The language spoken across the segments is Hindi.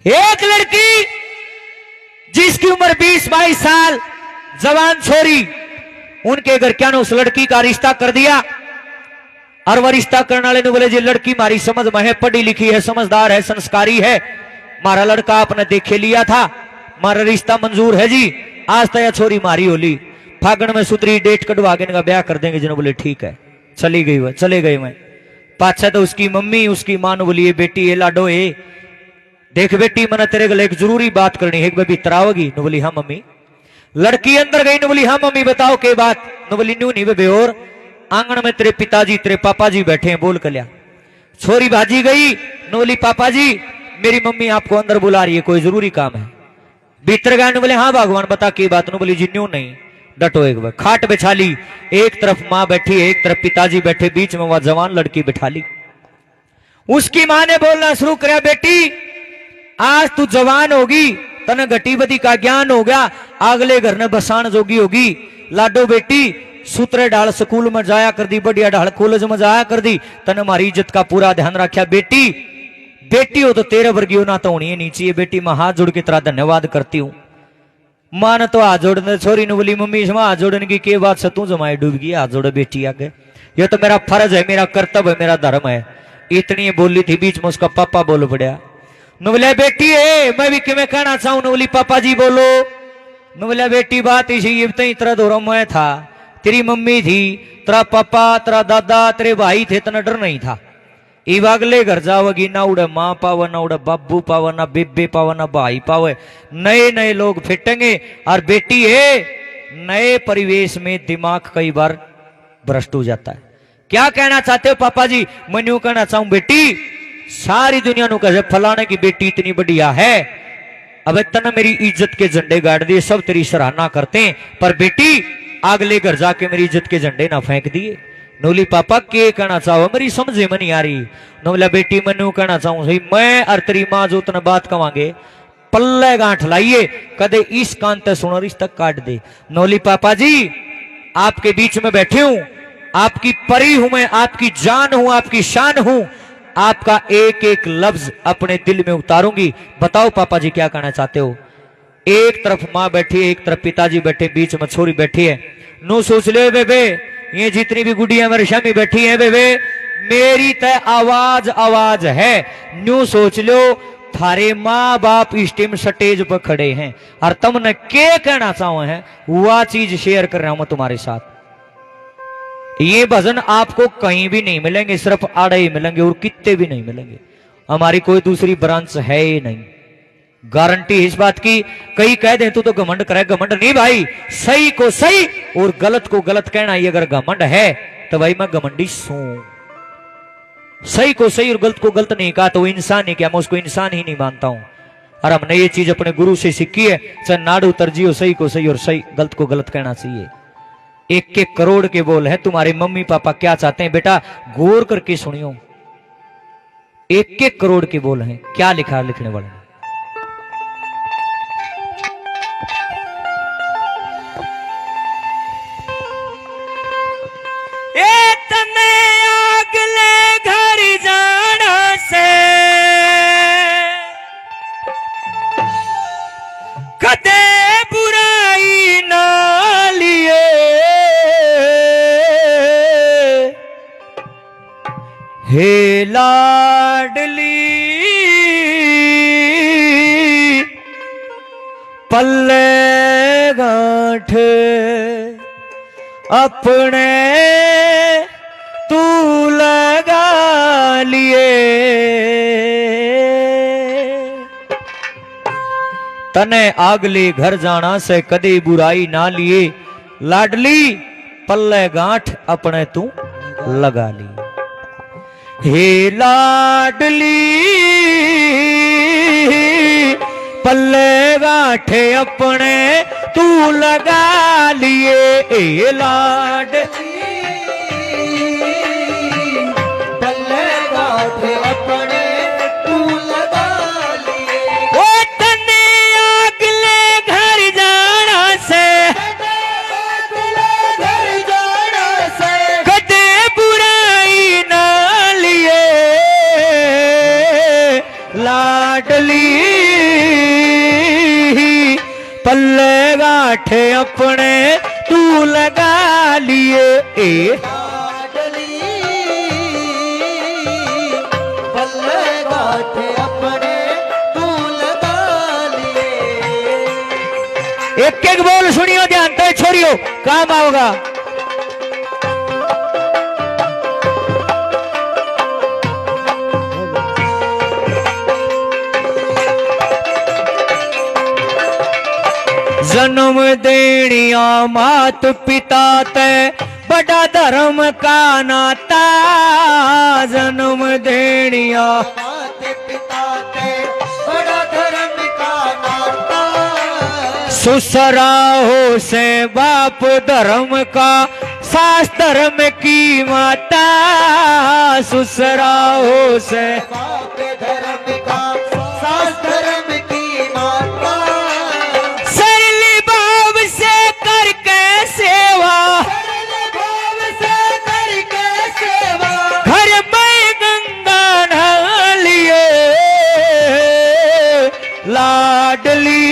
एक लड़की जिसकी उम्र 20-22 साल, जवान छोरी, उनके घर क्या ने उस लड़की का रिश्ता कर दिया। और वह रिश्ता करने वाले ने बोले जी लड़की मारी समझ में है, पढ़ी लिखी है, समझदार है, संस्कारी है, मारा लड़का आपने देखे लिया था, मारा रिश्ता मंजूर है जी, आज तक छोरी मारी होली, फागण में सुतरी डेट कटवा के इनका ब्याह कर देंगे। जिन्होंने बोले ठीक है, चली गई वह, चले गए मैं। पाछा तो उसकी मम्मी उसकी मां ने बोली बेटी ये लाडो ए देख बेटी मैंने तेरे गले एक जरूरी बात करनी है, एक बेबी तरावगी। न बोली हाँ मम्मी। लड़की अंदर गई, न बोली हाँ मम्मी बताओ के बात। न बोली न्यू नहीं बेबे, और आंगन में तेरे पिताजी तेरे पापा जी बैठे हैं, बोल कर लिया। छोरी भाजी गई, न बोली पापा जी मेरी मम्मी आपको अंदर बुला रही है, कोई जरूरी काम है। भीतर गए, न बोले हाँ भगवान बता की बात। न बोली जी न्यू नहीं, डटो। एक बार खाट बिछा ली, एक तरफ मां बैठी है, एक तरफ पिताजी बैठे, बीच में वह जवान लड़की बिठा ली। उसकी मां ने बोलना शुरू किया बेटी आज तू जवान होगी, तने घटी बदी का ज्ञान हो गया, अगले घर ने बसान जोगी होगी। लाडो बेटी सूत्रे ढाल स्कूल में जाया कर दी, बढ़िया ढाल कॉलेज में जाया कर दी, तने हमारी इज्जत का पूरा ध्यान रखा। बेटी बेटी हो तो तेरे वर्गी ना तो होनी है नीचे। बेटी मैं हाथ जोड़ के तेरा धन्यवाद करती हूँ। मां ने तो हाथ जोड़ने, छोरी ने बोली मम्मी इसमें हाथ जोड़ने की क्या बात से तू जमाई डूब गई, हाथ जोड़े बेटी आगे, ये तो मेरा फर्ज है, मेरा कर्तव्य है, मेरा धर्म है। इतनी बोली थी, बीच में उसका पापा बोल पड़ा। नुबले बेटी है मैं भी किमें कहना चाहूं। नुबली पापा जी बोलो। नुबले बेटी बात इसी ये तरह दौरा मैं था, तेरी मम्मी थी, तेरा पापा, तेरा दादा, तेरे भाई थे, तना डर नहीं था। इव अगले घर जाओगी ना उड़े माँ पावे, ना उड़े बाबू पावे, ना बेबे पावे, ना भाई पावे, नए नए लोग फिटेंगे। और बेटी है नए परिवेश में दिमाग कई बार भ्रष्ट हो जाता है। क्या कहना चाहते हो पापा जी? मैं यूं कहना चाहूं बेटी सारी दुनिया नु कहे फलाने की बेटी इतनी बढ़िया है, अब इतना मेरी इज्जत के झंडे गाड़ दिए, सब तेरी सराहना करते हैं, पर बेटी अगले घर जाके मेरी इज्जत के झंडे ना फेंक दिए। नोली पापा के कहना चाहो मेरी समझे में नहीं आ रही। नोला बेटी मैं न्यू कहना चाहूं सही, मैं और तेरी मां जो उतना बात कवांगे पल्ले गांठ लाइए, कदे इस कान ते सुनो इस तक काट दे। नोली पापा जी आपके बीच में बैठे हूं, आपकी परी हूं मैं, आपकी जान हूं, आपकी शान हूं, आपका एक एक लफ्ज अपने दिल में उतारूंगी। बताओ पापा जी क्या कहना चाहते हो? एक तरफ मां बैठी है, एक तरफ पिताजी बैठे, बीच में छोरी बैठी है। नो सोच ले बेबे ये जितनी भी गुड़िया मेरे शामी बैठी है बेबे मेरी तय आवाज आवाज है। न्यू सोच लो थारे माँ बाप इस टाइम स्टेज पर खड़े हैं और तुमने क्या कहना चाहो है वह चीज शेयर कर रहा हूं मैं तुम्हारे साथ। ये भजन आपको कहीं भी नहीं मिलेंगे, सिर्फ आड़े ही मिलेंगे और कितने भी नहीं मिलेंगे। हमारी कोई दूसरी ब्रांच है ही नहीं, गारंटी इस बात की। कई कह दे तो घमंड करे, घमंड नहीं भाई, सही को सही और गलत को गलत कहना ही अगर घमंड है तो भाई मैं घमंडी सू। सही को सही और गलत को गलत नहीं कहा तो इंसान ही क्या, मैं उसको इंसान ही नहीं मानता हूं। और हमने ये चीज अपने गुरु से सीखी है, चाहे नाड़ू तरजीह, सही को सही और सही गलत को गलत कहना चाहिए। एक एक करोड़ के बोल है, तुम्हारे मम्मी पापा क्या चाहते हैं बेटा गौर करके सुनियो। एक एक करोड़ के बोल हैं, क्या लिखा लिखने वाले ने। अगले घर जाना से कदे बुराई ना लिए, हे लाडली पल्ले गांठ अपने तू लगा लिए, तने अगले घर जाना से कदे बुराई ना लिए, लाडली पल्ले गांठ अपने तू लगा ली। हे लाडली पल्ले गांठे अपने तू लगा लिए, ए लाडली लाडली पल्ले गांठ अपने तू लगा लिए लाडली पल्ले गांठ अपने तू लगा लिए। एक एक बोल सुनियो ध्यान से छोड़ियो काम आओगा। जन्म देनिया मात पिता ते बड़ा धर्म का नाता। जन्म देनिया मात पिता के बड़ा धर्म का नाता। सुसरा हो से बाप धर्म का सास धर्म की माता। सुसरा हो से बाप धर्म का सास धर्म की माता। सरली भाव से करके सेवा सरल भाव से करके सेवा। घर में गंगा नहा लिए। लाडली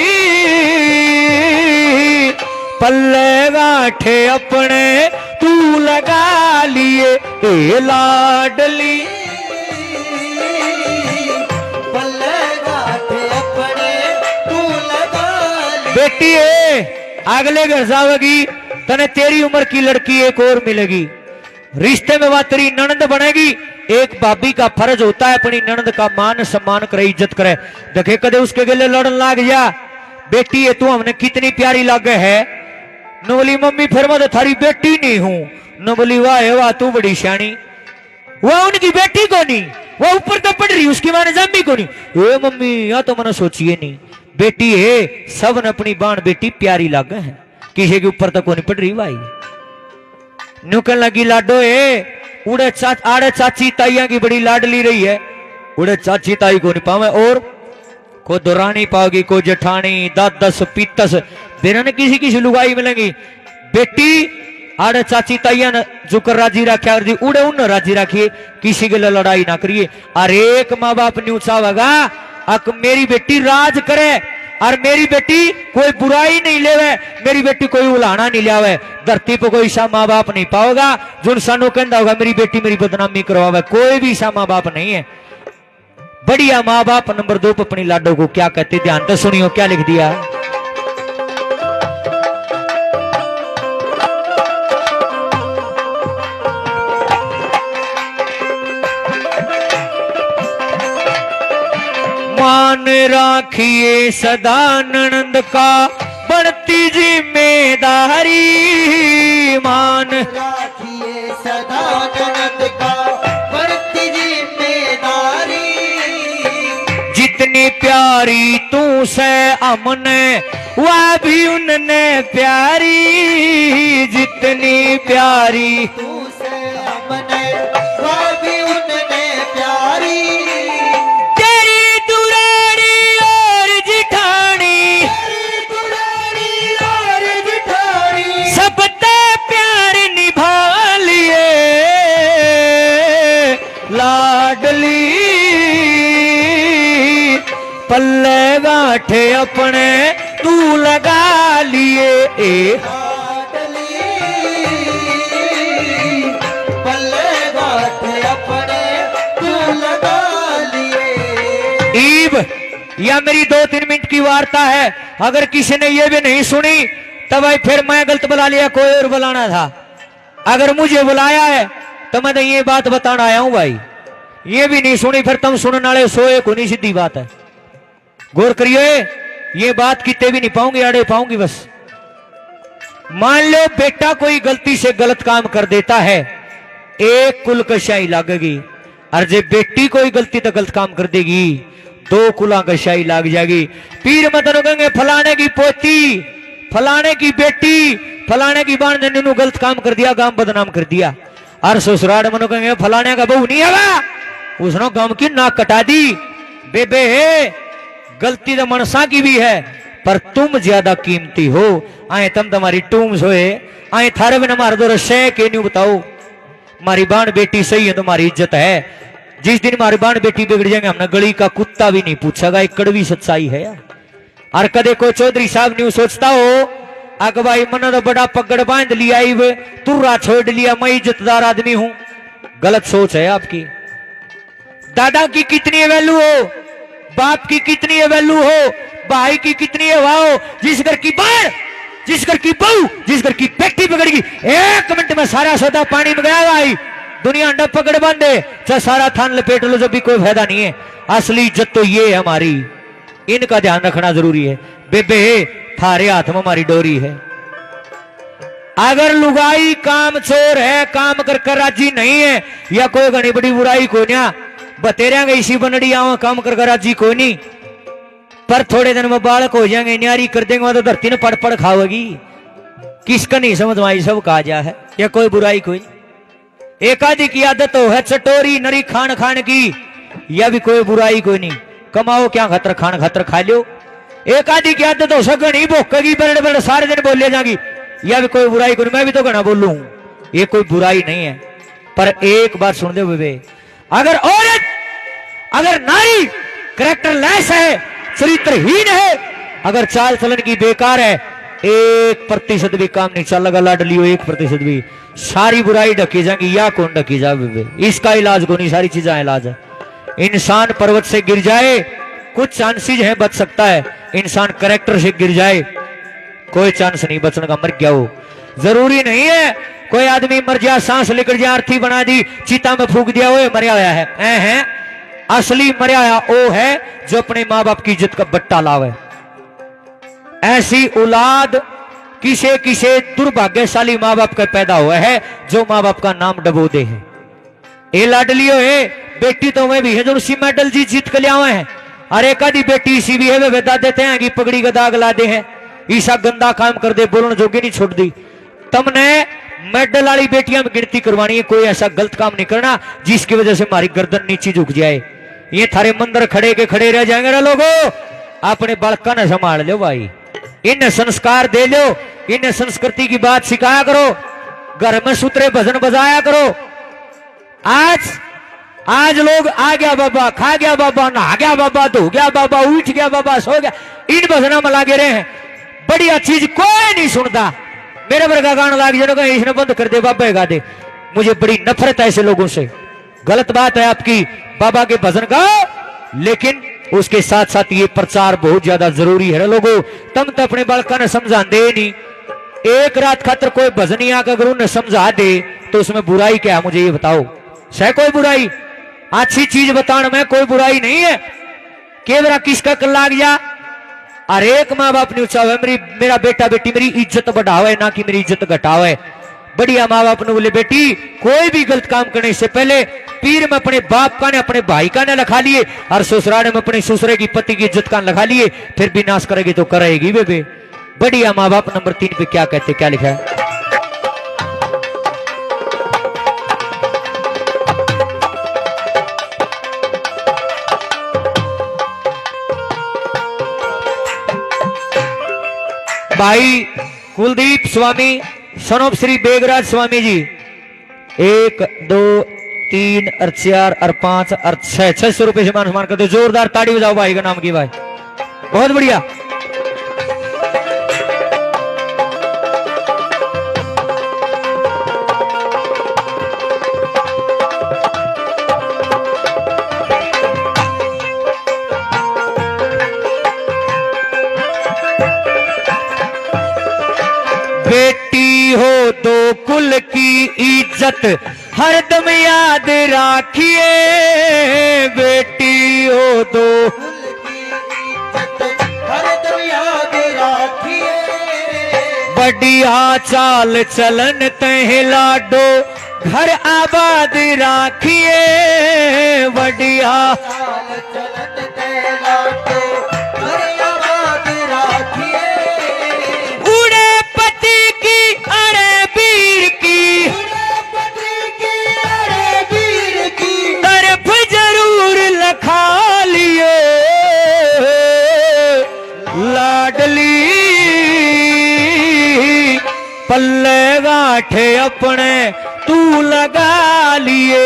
पल्ले गांठे अपने तू लगा लिए लाडली। पल्ले गांठ अपने तू लगा लिए। बेटी अगले घर जावेगी तने तेरी उम्र की लड़की एक और मिलेगी। रिश्ते में वह तेरी ननद बनेगी। एक भाभी का फर्ज होता है अपनी ननद का मान सम्मान करे इज्जत करे। देखे कदे उसके गले लड़न लाग जा। बेटी तू हमने कितनी प्यारी लागे है। न बोली मम्मी फिर मैं तो थारी बेटी नहीं हूं। न बोली वाह तू बड़ी श्याणी। वह उनकी बेटी को नहीं, वह ऊपर तो पढ़ रही उसकी माने जम्मी को नहीं। ए मम्मी या तो मैंने सोचिए नहीं। बेटी है सब ने अपनी बाण बेटी प्यारी लागे है। किसी के ऊपर तक तो नहीं पड़ रही भाई। नुकन लगी लाडो उड़े आड़े चाची ताइया की बड़ी लाडली रही है। उड़े चाची ताई को नहीं पावे और को दुरानी पाओगी को जेठानी दादस पीतस बिना किसी किसी लुगाई मिलेंगी। बेटी आड़े चाची ताइया ने जो कर राजी रखा जी उड़े उन राजी रखिए। किसी के लिए लड़ाई ना करिए। अरे एक माँ बाप नहीं उछावेगा अक मेरी बेटी राज करे और मेरी बेटी कोई बुराई नहीं लेवे। मेरी बेटी कोई उलाना नहीं लियावे। धरती पे कोई सा माँ बाप नहीं पाओगा जो सानू कहता होगा मेरी बेटी मेरी बदनामी करवावे। कोई भी सा माँ बाप नहीं है। बढ़िया माँ बाप। नंबर 2 पे अपनी लाडो को क्या कहते ध्यान से सुनियो क्या लिख दिया। मान राखिए सदा ननंद का बढ़ती जिम्मेदारी। मान राखिए सदा ननद का बढ़ती जिम्मेदारी। जितनी प्यारी तू से हमने वह भी उनने प्यारी। जितनी प्यारी तू से हमने वह भी उनने प्यारी। तेरी दुरानी और जिठानी तेरी दुलारी और जिठानी। सबते प्यार निभा लिए। लाडली पल्ले गांठे अपने तू लगा लिए लाडली पल्ले गांठ अपने तू लगा लिए। ईब यह मेरी 2-3 मिनट की वार्ता है। अगर किसी ने यह भी नहीं सुनी तो भाई फिर मैं गलत बुला लिया कोई और बुलाना था। अगर मुझे बुलाया है तो मैं तो ये बात बताना आया हूं भाई। ये भी नहीं सुनी फिर तुम सुनने वाले सोए को नहीं। सीधी बात है गौर करिए। ये बात कितने भी नहीं पाऊंगी आड़े पाऊंगी बस। मान लो बेटा कोई गलती से गलत काम कर देता है एक कुल कशाई लागेगी। और जब बेटी कोई गलती तो गलत काम कर देगी 2 कुला कशाई लाग जाएगी। पीर मतन कहेंगे फलाने की पोती फलाने की बेटी फलाने की बाण ने गलत काम कर दिया गांव बदनाम कर दिया। और ससुराल मनो कहेंगे फलाने का बहू नहीं आवा उसने गांव की नाक कटा दी। बेबे है गलती तो मनसा की भी है पर तुम ज्यादा कीमती हो। आए तुम तुम्हारी टूम्स होए आए थारे में मार दो रसे के नहीं बताओ। हमारी बाण बेटी सही है तुम्हारी इज्जत है। जिस दिन हमारी बाण बेटी बिगड़ जाएंगे हमने गली का कुत्ता भी नहीं पूछेगा। एक कड़वी सच्चाई है यार। और कदे को चौधरी साहब न्यू सोचता हो अग भाई मन तो बड़ा पकड़ बांध लिया तुर्रा छोड़ लिया, मैं इज्जतदार आदमी हूं। गलत सोच है आपकी। दादा की कितनी वैल्यू हो, बाप की कितनी वैल्यू हो, भाई की कितनी वाह हो। जिस घर की बाढ़, जिस घर की बहू, जिस घर की पेटी पकड़गी 1 मिनट में सारा सौदा पानी में गया भाई। दुनिया अंडा पकड़ बांधे चाहे सारा थान लपेट लो, जब भी कोई फायदा नहीं है। असली इज्जत तो ये है हमारी, इनका ध्यान रखना जरूरी है। बेबे थारे हाथ में हमारी डोरी है। अगर लुगाई काम चोर है, काम कर राजी नहीं है, या कोई घनी बड़ी बुराई को ना बतेरिया गई इसी बनड़ी आवा काम कर राजी कोई नहीं, पर थोड़े दिन में बालक हो जाएंगे, न्यारी कर देंगे तो धरती ने पड़ पड़ खाओगी। किसका नहीं समझ में आई, सब कहा जा है, या कोई बुराई कोई नहीं। एक आदि की आदत हो है चटोरी नरी खान खान की, या भी कोई बुराई कोई नहीं। कमाओ क्या खतर खान खतर खा लो। एक आदि की आदत हो सके नहीं भोकेगी बड़े बड़े सारे दिन बोले जाएगी, या भी कोई बुराई कोई। मैं भी तो घना बोलू हूं, ये कोई बुराई नहीं है। पर एक बात सुन दे बेबे, अगर औरत, अगर नारी करेक्टर लेस है, चरित्रहीन है, अगर चाल चलन की बेकार है, 1% भी काम नहीं चलेगा। लाडली हो 1% भी, सारी बुराई ढकी जाएगी। या कौन ढकी जाए बेबे, इसका इलाज को नहीं, सारी चीजें इलाज है। इंसान पर्वत से गिर जाए कुछ चांसेज है बच सकता है, इंसान करेक्टर से गिर जाए कोई चांस नहीं बचने का, मर गया हो। जरूरी नहीं है कोई आदमी मर जाए, सांस लेकर जाए, अर्थी बना दी, चीता में फूक दिया, वो मरिया हुआ है। असली मरिया हुआ वो है जो अपने माँ बाप की इज्जत का बट्टा लावे। ऐसी औलाद किसे किसे दुर्भाग्यशाली माँ बाप का पैदा हुआ है, जो माँ बाप का नाम डबो दे है। ए लाडलियो है, बेटी तो मैं भी है जो उसी मेडल जीत कर लिया हुए हैं। अरे कदी बेटी इसी भी है, वे बता देते हैं कि पगड़ी का दाग ला दे है, ईसा गंदा काम कर दे, बोलने जोगी नहीं छोड़ दी। तुमने मेडल वाली बेटियां में गिनती करवानी है, कोई ऐसा गलत काम नहीं करना जिसकी वजह से हमारी गर्दन नीचे झुक जाए। ये थारे मंदिर खड़े के खड़े रह जाएंगे ना लोगों। अपने बालका ने संभाल लो भाई, इन संस्कार दे लो, इन संस्कृति की बात सिखाया करो, घर में सूत्रे भजन बजाया करो। आज लोग आ गया बाबा, खा गया बाबा, नहा गया बाबा, धो गया बाबा, उठ गया बाबा, सो गया, इन भजना में लागे रहे हैं। बढ़िया चीज कोई नहीं सुनता। मेरे वर्गा गाना लाग जाएगा, इसने बंद कर दे, बाबा गा दे। मुझे बड़ी नफरत है ऐसे लोगों से। गलत बात है आपकी, बाबा के भजन गाओ, लेकिन उसके साथ साथ ये प्रचार बहुत ज्यादा जरूरी है लोगों। तुम तो अपने बालका ने समझा दे नहीं, एक रात खातर कोई भजन आकर अगर उन्हें समझा दे तो उसमें बुराई क्या है, मुझे ये बताओ। सह कोई बुराई, अच्छी चीज बताने में कोई बुराई नहीं है। केवरा किसका कर लाग जा। अरे एक माँ बाप ने उच्चा मेरा बेटा बेटी मेरी इज्जत बढ़ावे, ना कि मेरी इज्जत घटावे। बढ़िया माँ बाप ने बोले बेटी कोई भी गलत काम करने से पहले पीर में अपने बाप का ने, अपने भाई का ने लिखा लिए, और ससुराल में अपने ससुरे की पति की इज्जत का लिखा लिए, फिर भी नाश करेगी तो करेगी बेबे। बढ़िया माँ बाप। नंबर 3 पे क्या कहते, क्या लिखा है, भाई कुलदीप स्वामी सनोप श्री बेगराज स्वामी जी 1 2 3 और 4 और 5 और 600 रुपए से मान सम्मान करते। जोरदार ताड़ी बजाओ भाई का नाम की भाई, बहुत बढ़िया। बेटी हो तो कुल की इज्जत हरदम याद राखिए, बेटी हो तो हरदम याद राखिए। बढ़िया चाल चलन तह लाडो घर आबाद राखिए, बढ़िया चाल चलन तह लाडो घर आबाद राखिए। पल्ले गाठे अपने तू लगा लिए,